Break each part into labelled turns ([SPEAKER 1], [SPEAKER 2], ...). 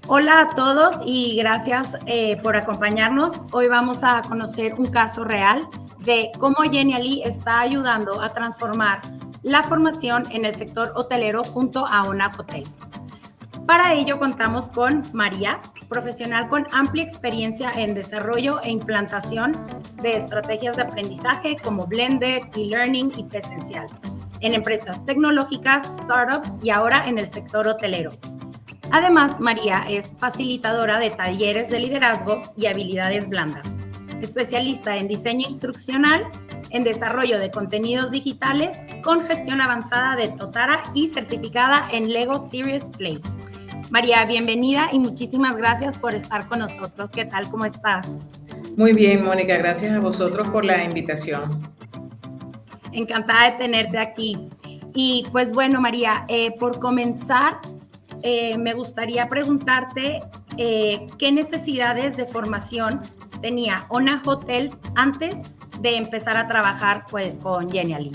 [SPEAKER 1] Hola a todos y gracias por acompañarnos. Hoy vamos a conocer un caso real de cómo Genially está ayudando a transformar la formación en el sector hotelero junto a ONA Hotels. Para ello contamos con María, profesional con amplia experiencia en desarrollo e implantación de estrategias de aprendizaje como blended, e-learning y presencial, en empresas tecnológicas, startups y ahora en el sector hotelero. Además, María es facilitadora de talleres de liderazgo y habilidades blandas, especialista en diseño instruccional, en desarrollo de contenidos digitales con gestión avanzada de Totara y certificada en Lego Serious Play. María, bienvenida y muchísimas gracias por estar con nosotros. ¿Qué tal? ¿Cómo estás?
[SPEAKER 2] Muy bien, Mónica, gracias a vosotros por la invitación.
[SPEAKER 1] Encantada de tenerte aquí. Y pues bueno, María, por comenzar, me gustaría preguntarte qué necesidades de formación tenía ONA Hotels antes de empezar a trabajar pues con Genially.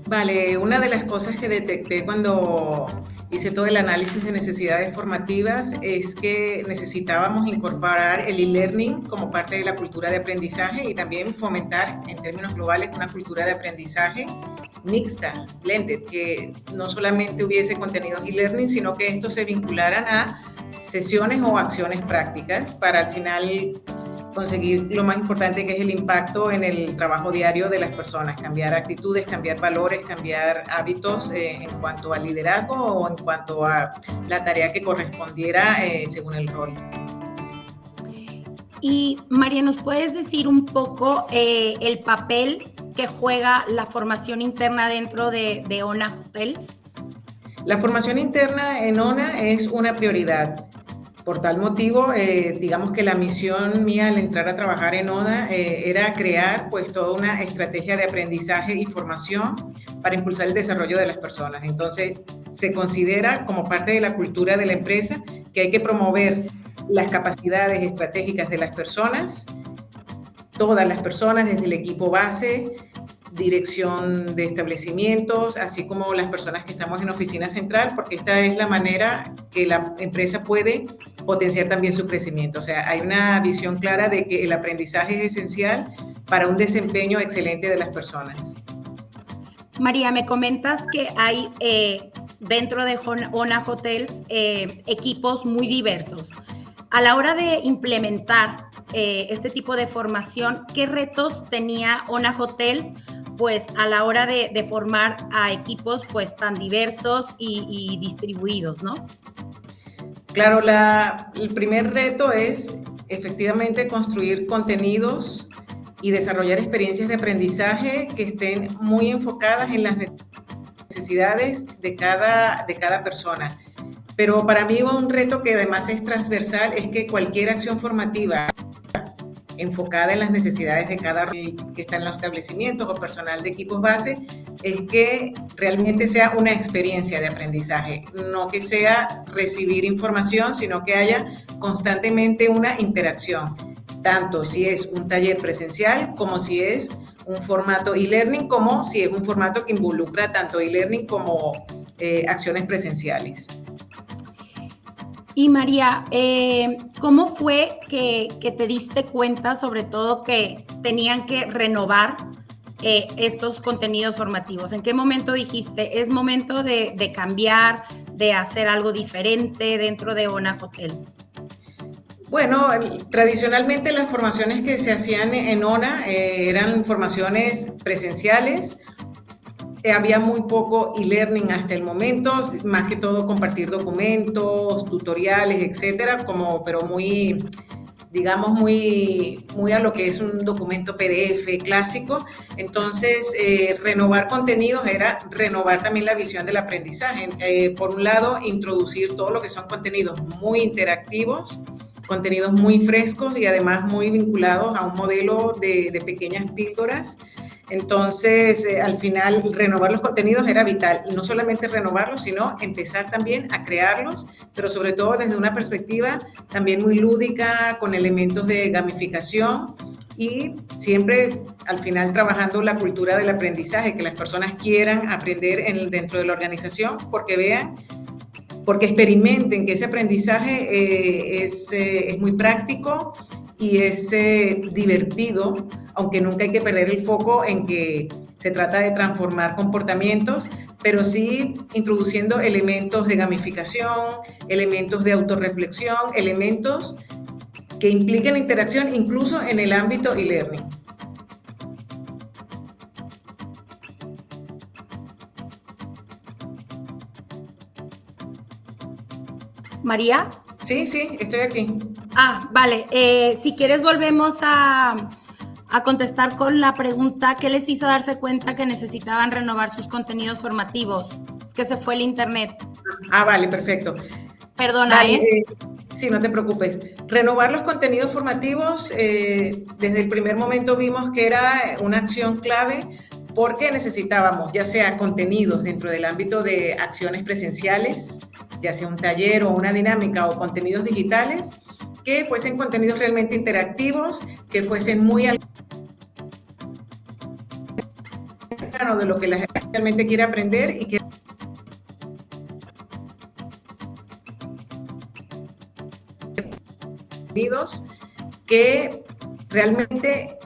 [SPEAKER 2] Vale, una de las cosas que detecté cuando hice todo el análisis de necesidades formativas es que necesitábamos incorporar el e-learning como parte de la cultura de aprendizaje y también fomentar en términos globales una cultura de aprendizaje mixta, blended, que no solamente hubiese contenidos e-learning, sino que estos se vincularan a sesiones o acciones prácticas para al final conseguir lo más importante, que es el impacto en el trabajo diario de las personas, cambiar actitudes, cambiar valores, cambiar hábitos en cuanto al liderazgo o en cuanto a la tarea que correspondiera según el rol.
[SPEAKER 1] Y María, ¿nos puedes decir un poco el papel que juega la formación interna dentro de ONA Hotels?
[SPEAKER 2] La formación interna en ONA es una prioridad. Por tal motivo, digamos que la misión mía al entrar a trabajar en ONA era crear pues toda una estrategia de aprendizaje y formación para impulsar el desarrollo de las personas. Entonces, se considera como parte de la cultura de la empresa que hay que promover las capacidades estratégicas de las personas, todas las personas desde el equipo base, dirección de establecimientos, así como las personas que estamos en oficina central, porque esta es la manera que la empresa puede potenciar también su crecimiento. O sea, hay una visión clara de que el aprendizaje es esencial para un desempeño excelente de las personas.
[SPEAKER 1] María, me comentas que hay dentro de ONA Hotels equipos muy diversos. A la hora de implementar este tipo de formación, ¿qué retos tenía ONA Hotels pues a la hora de formar a equipos pues tan diversos y distribuidos, ¿no?
[SPEAKER 2] Claro, el primer reto es efectivamente construir contenidos y desarrollar experiencias de aprendizaje que estén muy enfocadas en las necesidades de cada persona. Pero para mí un reto que además es transversal es que cualquier acción formativa enfocada en las necesidades de cada que está en los establecimientos o personal de equipos base, es que realmente sea una experiencia de aprendizaje, no que sea recibir información, sino que haya constantemente una interacción, tanto si es un taller presencial como si es un formato e-learning, como si es un formato que involucra tanto e-learning como acciones presenciales.
[SPEAKER 1] Y María, ¿cómo fue que te diste cuenta, sobre todo, que tenían que renovar estos contenidos formativos? ¿En qué momento dijiste, es momento de cambiar, de hacer algo diferente dentro de ONA Hotels?
[SPEAKER 2] Bueno, tradicionalmente las formaciones que se hacían en ONA eran formaciones presenciales. Había muy poco e-learning hasta el momento, más que todo compartir documentos, tutoriales, etcétera, pero muy, digamos, muy a lo que es un documento PDF clásico. Entonces, renovar contenidos era renovar también la visión del aprendizaje. Por un lado, introducir todo lo que son contenidos muy interactivos, contenidos muy frescos y además muy vinculados a un modelo de pequeñas píldoras. Entonces, al final, renovar los contenidos era vital. Y no solamente renovarlos, sino empezar también a crearlos, pero sobre todo desde una perspectiva también muy lúdica, con elementos de gamificación y siempre, al final, trabajando la cultura del aprendizaje, que las personas quieran aprender dentro de la organización porque vean porque experimenten que ese aprendizaje es muy práctico y es divertido, aunque nunca hay que perder el foco en que se trata de transformar comportamientos, pero sí introduciendo elementos de gamificación, elementos de autorreflexión, elementos que impliquen interacción incluso en el ámbito e-learning.
[SPEAKER 1] María.
[SPEAKER 2] Sí, estoy aquí.
[SPEAKER 1] Vale. Si quieres volvemos a contestar con la pregunta, ¿qué les hizo darse cuenta que necesitaban renovar sus contenidos formativos? Es que se fue el internet.
[SPEAKER 2] Vale, perfecto.
[SPEAKER 1] Perdona,
[SPEAKER 2] Sí, no te preocupes. Renovar los contenidos formativos, desde el primer momento vimos que era una acción clave porque necesitábamos ya sea contenidos dentro del ámbito de acciones presenciales, ya sea un taller o una dinámica o contenidos digitales, que fuesen contenidos realmente interactivos, que fuesen muy al grano de lo que la gente realmente quiere aprender y que que realmente,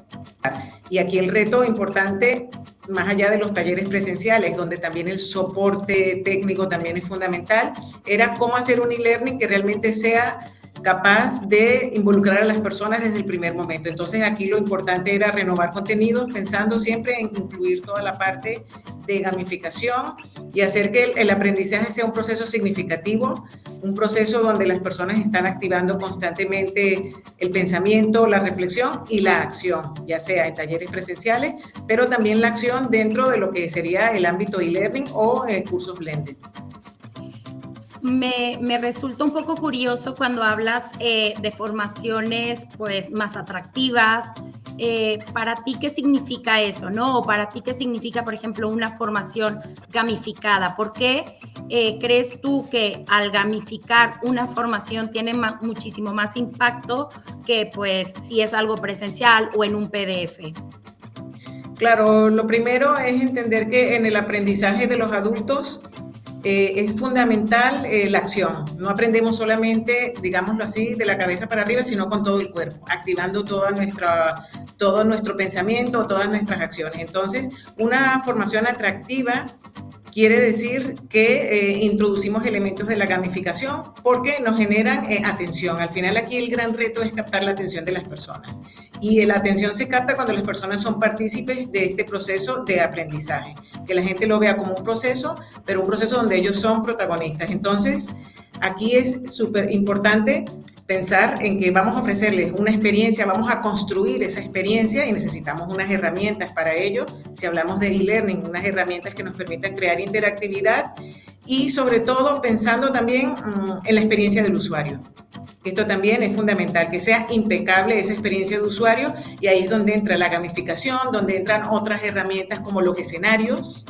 [SPEAKER 2] y aquí el reto importante, más allá de los talleres presenciales, donde también el soporte técnico también es fundamental, era cómo hacer un e-learning que realmente sea capaz de involucrar a las personas desde el primer momento. Entonces aquí lo importante era renovar contenidos, pensando siempre en incluir toda la parte de gamificación y hacer que el aprendizaje sea un proceso significativo, un proceso donde las personas están activando constantemente el pensamiento, la reflexión y la acción, ya sea en talleres presenciales, pero también la acción dentro de lo que sería el ámbito e-learning o cursos blended.
[SPEAKER 1] Me resulta un poco curioso cuando hablas de formaciones pues más atractivas. Para ti, ¿qué significa eso, no? O para ti, ¿qué significa, por ejemplo, una formación gamificada? ¿Por qué crees tú que al gamificar una formación tiene muchísimo más impacto que pues si es algo presencial o en un PDF?
[SPEAKER 2] Claro, lo primero es entender que en el aprendizaje de los adultos es fundamental la acción. No aprendemos solamente, digámoslo así, de la cabeza para arriba, sino con todo el cuerpo, activando todo nuestro pensamiento, todas nuestras acciones. Entonces, una formación atractiva quiere decir que introducimos elementos de la gamificación porque nos generan atención. Al final aquí el gran reto es captar la atención de las personas. Y la atención se capta cuando las personas son partícipes de este proceso de aprendizaje. Que la gente lo vea como un proceso, pero un proceso donde ellos son protagonistas. Entonces, aquí es súper importante pensar en que vamos a ofrecerles una experiencia, vamos a construir esa experiencia y necesitamos unas herramientas para ello. Si hablamos de e-learning, unas herramientas que nos permitan crear interactividad y sobre todo pensando también en la experiencia del usuario. Esto también es fundamental, que sea impecable esa experiencia de usuario y ahí es donde entra la gamificación, donde entran otras herramientas como los escenarios,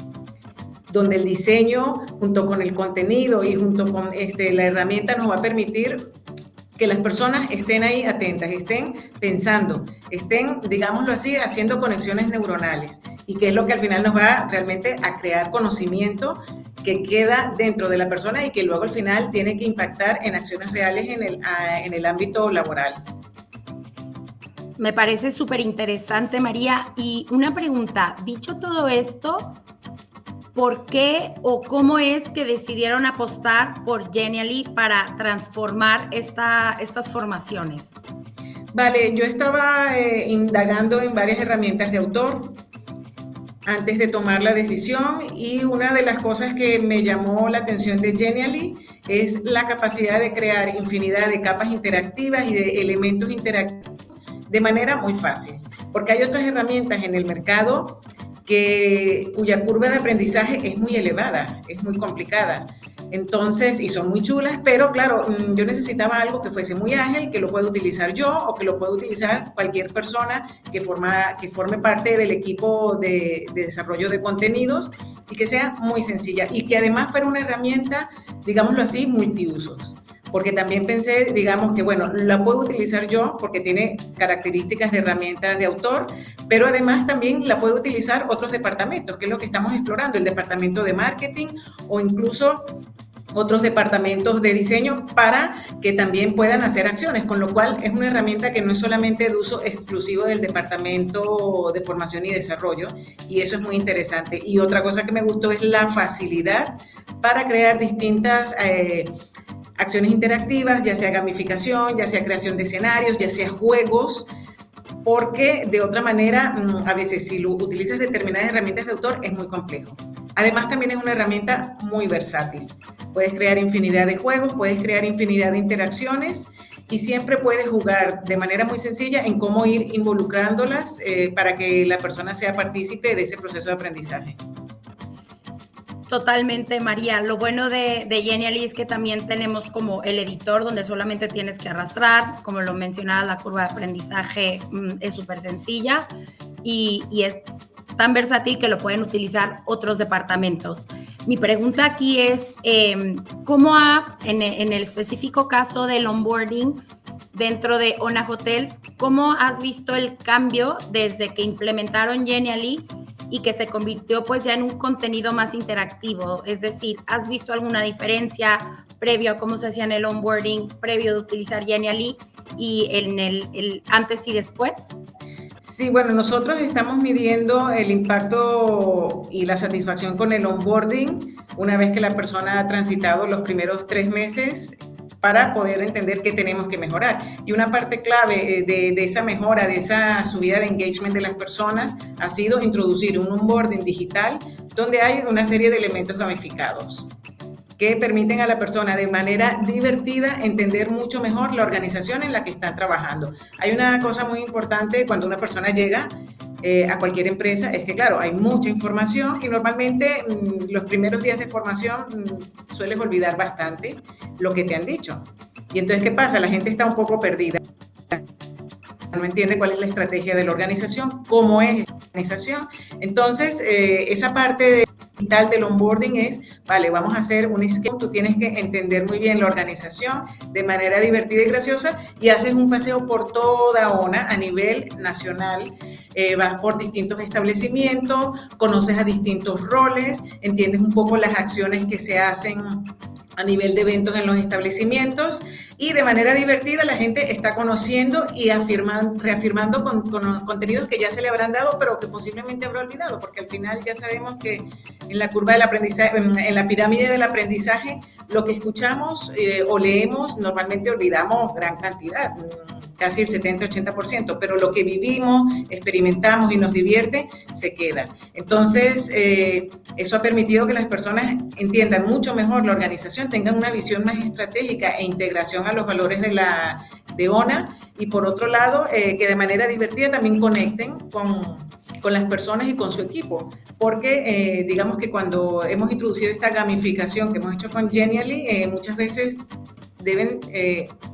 [SPEAKER 2] donde el diseño junto con el contenido y junto con la herramienta nos va a permitir que las personas estén ahí atentas, estén pensando, estén, digámoslo así, haciendo conexiones neuronales y que es lo que al final nos va realmente a crear conocimiento que queda dentro de la persona y que luego al final tiene que impactar en acciones reales en el ámbito laboral.
[SPEAKER 1] Me parece súper interesante, María. Y una pregunta, dicho todo esto, ¿por qué o cómo es que decidieron apostar por Genially para transformar estas formaciones?
[SPEAKER 2] Vale, yo estaba indagando en varias herramientas de autor antes de tomar la decisión y una de las cosas que me llamó la atención de Genially es la capacidad de crear infinidad de capas interactivas y de elementos interactivos de manera muy fácil, porque hay otras herramientas en el mercado cuya curva de aprendizaje es muy elevada, es muy complicada. Entonces, y son muy chulas, pero claro, yo necesitaba algo que fuese muy ágil, que lo pueda utilizar yo o que lo pueda utilizar cualquier persona que forme parte del equipo de desarrollo de contenidos y que sea muy sencilla y que además fuera una herramienta, digámoslo así, multiusos. Porque también pensé, digamos que, bueno, la puedo utilizar yo porque tiene características de herramientas de autor, pero además también la puedo utilizar otros departamentos, que es lo que estamos explorando, el departamento de marketing o incluso otros departamentos de diseño para que también puedan hacer acciones, con lo cual es una herramienta que no es solamente de uso exclusivo del departamento de formación y desarrollo, y eso es muy interesante. Y otra cosa que me gustó es la facilidad para crear distintas acciones interactivas, ya sea gamificación, ya sea creación de escenarios, ya sea juegos, porque de otra manera, a veces si lo utilizas determinadas herramientas de autor es muy complejo. Además, también es una herramienta muy versátil. Puedes crear infinidad de juegos, puedes crear infinidad de interacciones y siempre puedes jugar de manera muy sencilla en cómo ir involucrándolas para que la persona sea partícipe de ese proceso de aprendizaje.
[SPEAKER 1] Totalmente, María. Lo bueno de Genially es que también tenemos como el editor donde solamente tienes que arrastrar. Como lo mencionaba, la curva de aprendizaje es súper sencilla y es tan versátil que lo pueden utilizar otros departamentos. Mi pregunta aquí es, ¿cómo en el específico caso del onboarding dentro de ONA Hotels, cómo has visto el cambio desde que implementaron Genially y que se convirtió pues ya en un contenido más interactivo? Es decir, ¿has visto alguna diferencia previo a cómo se hacía en el onboarding, previo de utilizar Genially y en el antes y después?
[SPEAKER 2] Sí, bueno, nosotros estamos midiendo el impacto y la satisfacción con el onboarding una vez que la persona ha transitado los primeros 3 meses para poder entender qué tenemos que mejorar. Y una parte clave de esa mejora, de esa subida de engagement de las personas, ha sido introducir un onboarding digital donde hay una serie de elementos gamificados que permiten a la persona de manera divertida entender mucho mejor la organización en la que están trabajando. Hay una cosa muy importante cuando una persona llega a cualquier empresa, es que claro, hay mucha información y normalmente los primeros días de formación sueles olvidar bastante lo que te han dicho. Y entonces, ¿qué pasa? La gente está un poco perdida. No entiende cuál es la estrategia de la organización, cómo es la organización. Entonces, esa parte digital del onboarding es, vale, vamos a hacer un esquema, tú tienes que entender muy bien la organización de manera divertida y graciosa y haces un paseo por toda ONA a nivel nacional, vas por distintos establecimientos, conoces a distintos roles, entiendes un poco las acciones que se hacen a nivel de eventos en los establecimientos y de manera divertida la gente está conociendo y reafirmando con contenidos que ya se le habrán dado pero que posiblemente habrá olvidado, porque al final ya sabemos que en la curva del aprendizaje, en la pirámide del aprendizaje, lo que escuchamos o leemos normalmente olvidamos gran cantidad, casi el 70-80%, pero lo que vivimos, experimentamos y nos divierte, se queda. Entonces, eso ha permitido que las personas entiendan mucho mejor la organización, tengan una visión más estratégica e integración a los valores de ONA y por otro lado, que de manera divertida también conecten con las personas y con su equipo, porque digamos que cuando hemos introducido esta gamificación que hemos hecho con Genially, muchas veces deben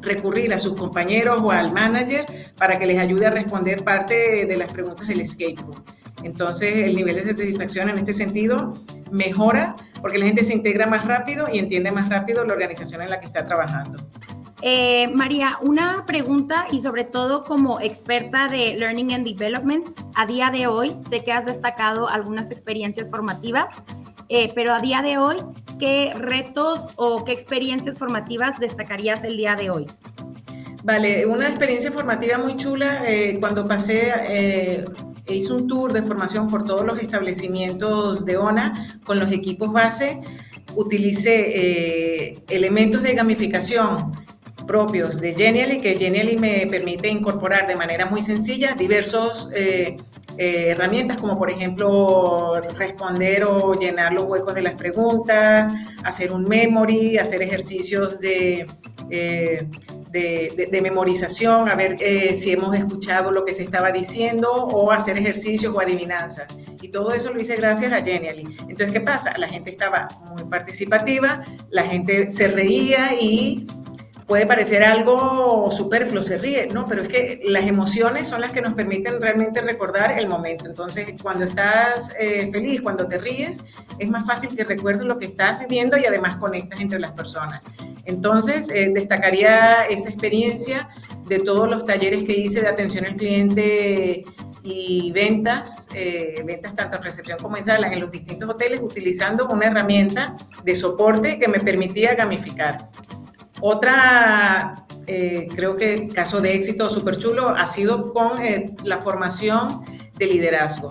[SPEAKER 2] recurrir a sus compañeros o al manager para que les ayude a responder parte de las preguntas del escape room. Entonces, el nivel de satisfacción en este sentido mejora porque la gente se integra más rápido y entiende más rápido la organización en la que está trabajando.
[SPEAKER 1] María, una pregunta y sobre todo como experta de Learning and Development, a día de hoy sé que has destacado algunas experiencias formativas, pero a día de hoy, ¿qué retos o qué experiencias formativas destacarías el día de hoy?
[SPEAKER 2] Vale, una experiencia formativa muy chula, cuando hice un tour de formación por todos los establecimientos de ONA con los equipos base, utilicé elementos de gamificación propios de Genially, que Genially me permite incorporar de manera muy sencilla diversos herramientas como por ejemplo responder o llenar los huecos de las preguntas, hacer un memory, hacer ejercicios de memorización, a ver si hemos escuchado lo que se estaba diciendo o hacer ejercicios o adivinanzas. Y todo eso lo hice gracias a Genially. Entonces, ¿qué pasa? La gente estaba muy participativa, la gente se reía y puede parecer algo superfluo, se ríe, ¿no? Pero es que las emociones son las que nos permiten realmente recordar el momento. Entonces, cuando estás feliz, cuando te ríes, es más fácil que recuerdes lo que estás viviendo y además conectas entre las personas. Entonces, destacaría esa experiencia de todos los talleres que hice de atención al cliente y ventas, ventas tanto en recepción como en sala en los distintos hoteles, utilizando una herramienta de soporte que me permitía gamificar. Otra, creo que caso de éxito súper chulo ha sido con la formación de liderazgo.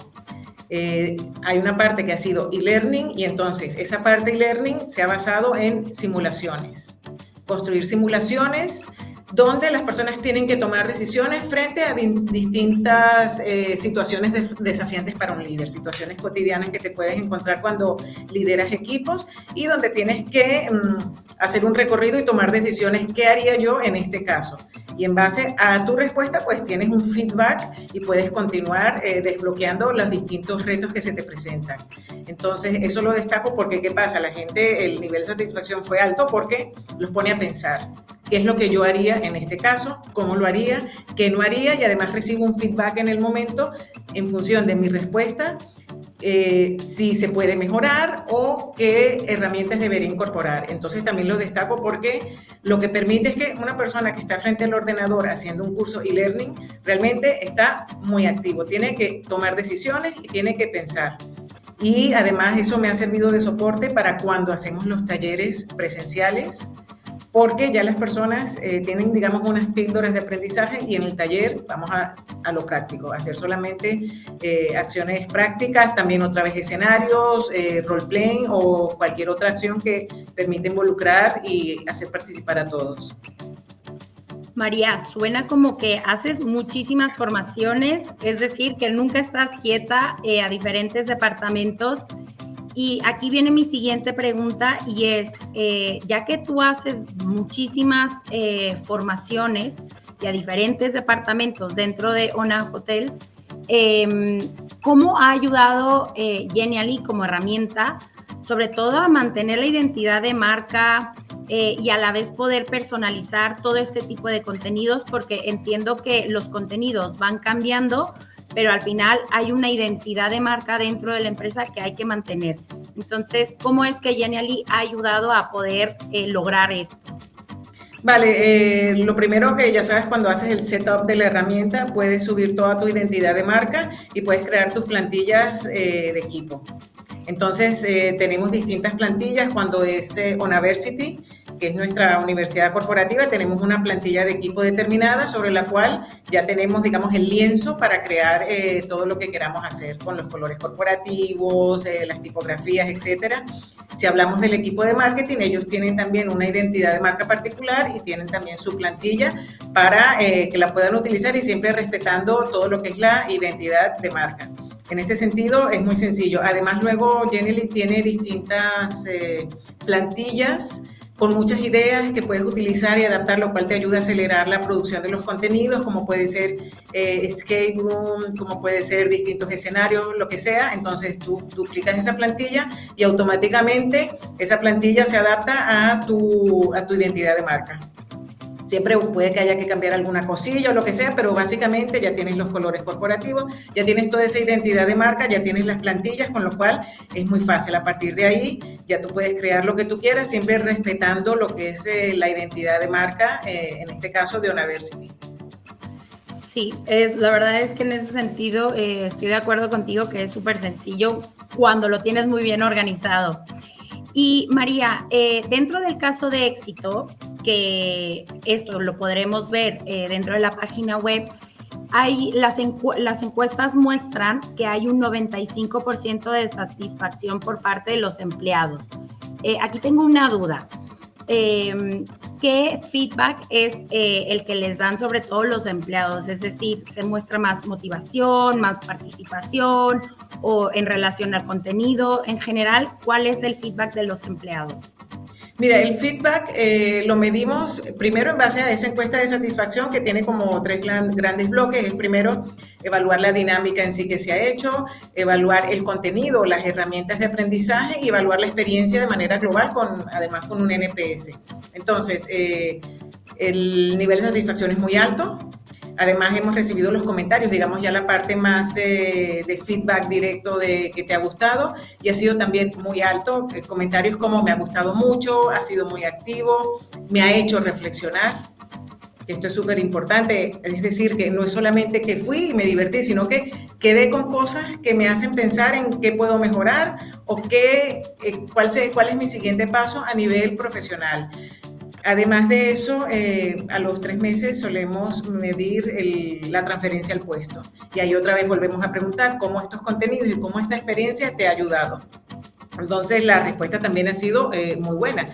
[SPEAKER 2] Hay una parte que ha sido e-learning y entonces esa parte e-learning se ha basado en simulaciones. Construir simulaciones donde las personas tienen que tomar decisiones frente a distintas situaciones desafiantes para un líder, situaciones cotidianas que te puedes encontrar cuando lideras equipos y donde tienes que hacer un recorrido y tomar decisiones. ¿Qué haría yo en este caso? Y en base a tu respuesta, pues tienes un feedback y puedes continuar desbloqueando los distintos retos que se te presentan. Entonces, eso lo destaco porque, ¿qué pasa? La gente, el nivel de satisfacción fue alto porque los pone a pensar. ¿Qué es lo que yo haría en este caso? ¿Cómo lo haría? ¿Qué no haría? Y además recibo un feedback en el momento en función de mi respuesta, si se puede mejorar o qué herramientas debería incorporar. Entonces también lo destaco porque lo que permite es que una persona que está frente al ordenador haciendo un curso e-learning realmente está muy activo, tiene que tomar decisiones y tiene que pensar. Y además eso me ha servido de soporte para cuando hacemos los talleres presenciales, porque ya las personas tienen, digamos, unas píldoras de aprendizaje y en el taller vamos a lo práctico, a hacer solamente acciones prácticas, también otra vez escenarios, role-playing o cualquier otra acción que permita involucrar y hacer participar a todos.
[SPEAKER 1] María, suena como que haces muchísimas formaciones, es decir, que nunca estás quieta a diferentes departamentos. Y aquí viene mi siguiente pregunta y es, ya que tú haces muchísimas formaciones y a diferentes departamentos dentro de ONA Hotels, ¿cómo ha ayudado Genially como herramienta, sobre todo a mantener la identidad de marca y a la vez poder personalizar todo este tipo de contenidos? Porque entiendo que los contenidos van cambiando, pero al final hay una identidad de marca dentro de la empresa que hay que mantener. Entonces, ¿cómo es que Genially ha ayudado a poder lograr esto?
[SPEAKER 2] Vale, lo primero que ya sabes, cuando haces el setup de la herramienta, puedes subir toda tu identidad de marca y puedes crear tus plantillas de equipo. Entonces, tenemos distintas plantillas. Cuando es Onaversity, que es nuestra universidad corporativa, tenemos una plantilla de equipo determinada sobre la cual ya tenemos, digamos, el lienzo para crear todo lo que queramos hacer con los colores corporativos, las tipografías, etcétera. Si hablamos del equipo de marketing, ellos tienen también una identidad de marca particular y tienen también su plantilla para que la puedan utilizar y siempre respetando todo lo que es la identidad de marca. En este sentido es muy sencillo. Además, luego Genially tiene distintas plantillas con muchas ideas que puedes utilizar y adaptar, lo cual te ayuda a acelerar la producción de los contenidos, como puede ser escape room, como puede ser distintos escenarios, lo que sea. Entonces tú duplicas esa plantilla y automáticamente esa plantilla se adapta a tu identidad de marca. Siempre puede que haya que cambiar alguna cosilla o lo que sea, pero básicamente ya tienes los colores corporativos, ya tienes toda esa identidad de marca, ya tienes las plantillas, con lo cual es muy fácil. A partir de ahí ya tú puedes crear lo que tú quieras, siempre respetando lo que es la identidad de marca, en este caso de Onaversity.
[SPEAKER 1] Sí, la verdad es que en ese sentido estoy de acuerdo contigo que es súper sencillo cuando lo tienes muy bien organizado. Y María, dentro del caso de éxito, que esto lo podremos ver dentro de la página web, las encuestas muestran que hay un 95% de satisfacción por parte de los empleados. Aquí tengo una duda. ¿Qué feedback es el que les dan sobre todo los empleados? Es decir, ¿se muestra más motivación, más participación o en relación al contenido? En general, ¿cuál es el feedback de los empleados?
[SPEAKER 2] Mira, el feedback lo medimos primero en base a esa encuesta de satisfacción que tiene como tres grandes bloques. Es primero evaluar la dinámica en sí que se ha hecho, evaluar el contenido, las herramientas de aprendizaje y evaluar la experiencia de manera global, además con un NPS. Entonces, el nivel de satisfacción es muy alto. Además, hemos recibido los comentarios, digamos ya la parte más de feedback directo de que te ha gustado y ha sido también muy alto. Comentarios como me ha gustado mucho, ha sido muy activo, me ha hecho reflexionar. que esto es súper importante, es decir, que no es solamente que fui y me divertí, sino que quedé con cosas que me hacen pensar en qué puedo mejorar o cuál es mi siguiente paso a nivel profesional. Además de eso, a los 3 meses solemos medir la transferencia al puesto. Y ahí otra vez volvemos a preguntar cómo estos contenidos y cómo esta experiencia te ha ayudado. Entonces, la respuesta también ha sido muy buena.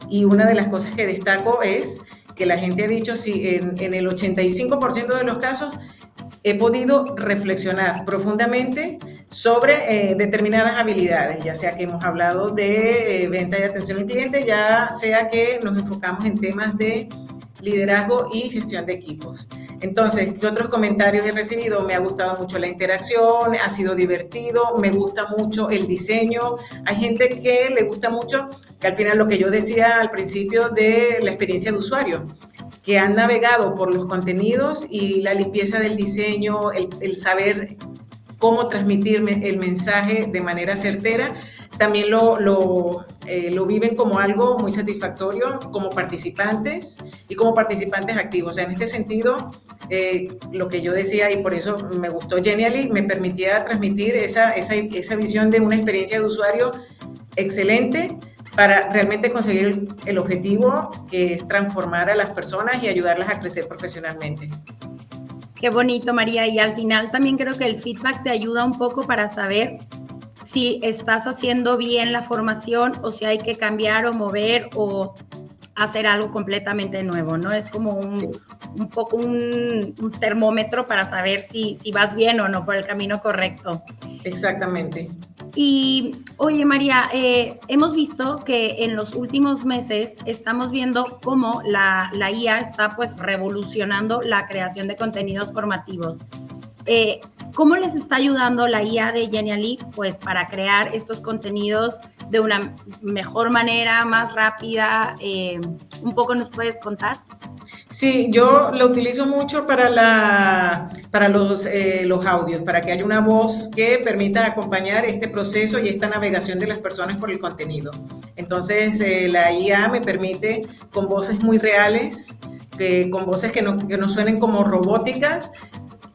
[SPEAKER 2] Y una de las cosas que destaco es que la gente ha dicho, sí, en el 85% de los casos he podido reflexionar profundamente sobre determinadas habilidades, ya sea que hemos hablado de venta y atención al cliente, ya sea que nos enfocamos en temas de liderazgo y gestión de equipos. Entonces, ¿qué otros comentarios he recibido? Me ha gustado mucho la interacción, ha sido divertido, me gusta mucho el diseño. Hay gente que le gusta mucho, que al final lo que yo decía al principio de la experiencia de usuario, que han navegado por los contenidos y la limpieza del diseño, el saber cómo transmitirme el mensaje de manera certera, también lo viven como algo muy satisfactorio como participantes y como participantes activos. O sea, en este sentido, lo que yo decía, y por eso me gustó Genially, me permitía transmitir esa visión de una experiencia de usuario excelente para realmente conseguir el objetivo, que es transformar a las personas y ayudarlas a crecer profesionalmente.
[SPEAKER 1] Qué bonito, María. Y al final también creo que el feedback te ayuda un poco para saber si estás haciendo bien la formación o si hay que cambiar o mover o hacer algo completamente nuevo, ¿no? Es como un poco un termómetro para saber si vas bien o no por el camino correcto.
[SPEAKER 2] Exactamente.
[SPEAKER 1] Y, oye, María, hemos visto que en los últimos meses estamos viendo cómo la IA está pues revolucionando la creación de contenidos formativos. ¿Cómo les está ayudando la IA de Genially pues para crear estos contenidos de una mejor manera, más rápida? ¿Un poco nos puedes contar?
[SPEAKER 2] Sí, yo lo utilizo mucho para los audios, para que haya una voz que permita acompañar este proceso y esta navegación de las personas por el contenido. Entonces, la IA me permite, con voces muy reales, con voces que no suenen como robóticas,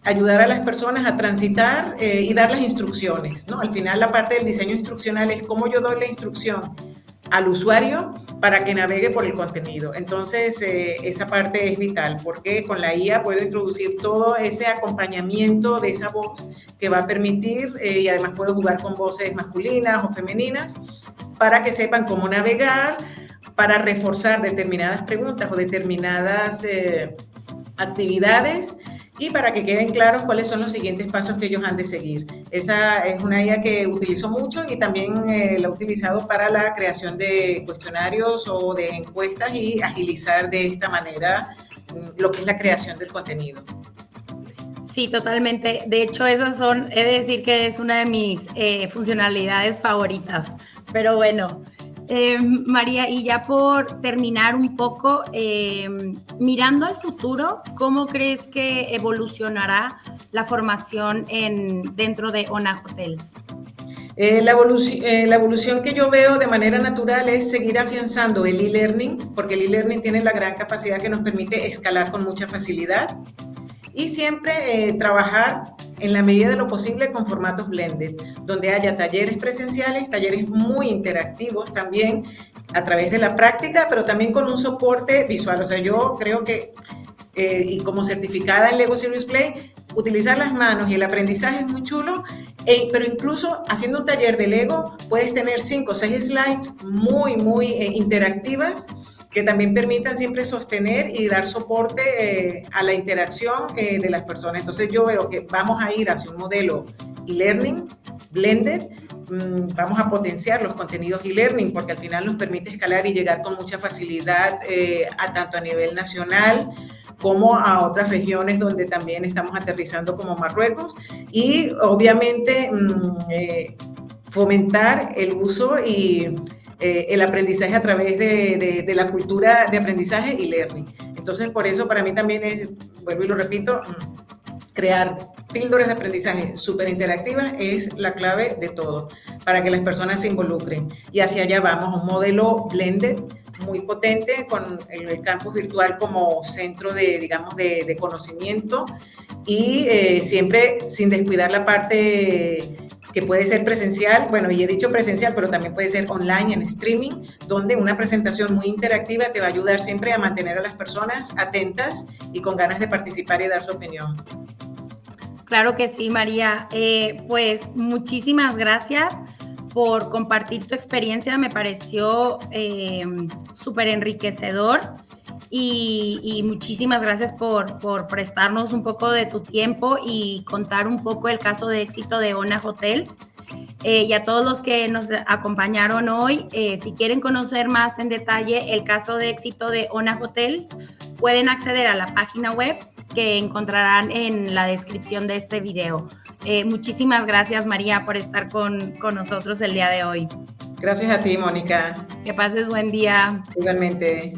[SPEAKER 2] ayudar a las personas a transitar y dar las instrucciones, ¿no? Al final, la parte del diseño instruccional es cómo yo doy la instrucción al usuario para que navegue por el contenido. Entonces, esa parte es vital, porque con la IA puedo introducir todo ese acompañamiento de esa voz que va a permitir, y además puedo jugar con voces masculinas o femeninas, para que sepan cómo navegar, para reforzar determinadas preguntas o determinadas actividades, y para que queden claros cuáles son los siguientes pasos que ellos han de seguir. Esa es una IA que utilizo mucho y también la he utilizado para la creación de cuestionarios o de encuestas y agilizar de esta manera lo que es la creación del contenido.
[SPEAKER 1] Sí, totalmente. De hecho, he de decir que es una de mis funcionalidades favoritas. Pero bueno, María, y ya por terminar un poco, mirando al futuro, ¿cómo crees que evolucionará la formación dentro de ONA Hotels?
[SPEAKER 2] La evolución que yo veo de manera natural es seguir afianzando el e-learning, porque el e-learning tiene la gran capacidad que nos permite escalar con mucha facilidad, y siempre trabajar en la medida de lo posible con formatos blended, donde haya talleres presenciales, talleres muy interactivos también a través de la práctica, pero también con un soporte visual. O sea, yo creo que, y como certificada en Lego Serious Play, utilizar las manos y el aprendizaje es muy chulo, pero incluso haciendo un taller de Lego puedes tener 5 o 6 slides muy interactivas, que también permitan siempre sostener y dar soporte a la interacción de las personas. Entonces yo veo que vamos a ir hacia un modelo e-learning, blended, vamos a potenciar los contenidos e-learning porque al final nos permite escalar y llegar con mucha facilidad tanto a nivel nacional como a otras regiones donde también estamos aterrizando como Marruecos, y obviamente fomentar el uso y el aprendizaje a través de la cultura de aprendizaje y learning. Entonces, por eso para mí también es, vuelvo y lo repito, crear píldoras de aprendizaje súper interactivas es la clave de todo, para que las personas se involucren. Y hacia allá vamos, un modelo blended muy potente con el campus virtual como centro de, digamos, de conocimiento y siempre sin descuidar la parte que puede ser presencial, bueno, y he dicho presencial, pero también puede ser online, en streaming, donde una presentación muy interactiva te va a ayudar siempre a mantener a las personas atentas y con ganas de participar y dar su opinión.
[SPEAKER 1] Claro que sí, María. Pues muchísimas gracias por compartir tu experiencia. Me pareció súper enriquecedor y muchísimas gracias por prestarnos un poco de tu tiempo y contar un poco el caso de éxito de ONA Hotels. Y a todos los que nos acompañaron hoy, si quieren conocer más en detalle el caso de éxito de ONA Hotels, pueden acceder a la página web que encontrarán en la descripción de este video. Muchísimas gracias, María, por estar con nosotros el día de hoy.
[SPEAKER 2] Gracias a ti, Mónica.
[SPEAKER 1] Que pases buen día.
[SPEAKER 2] Igualmente.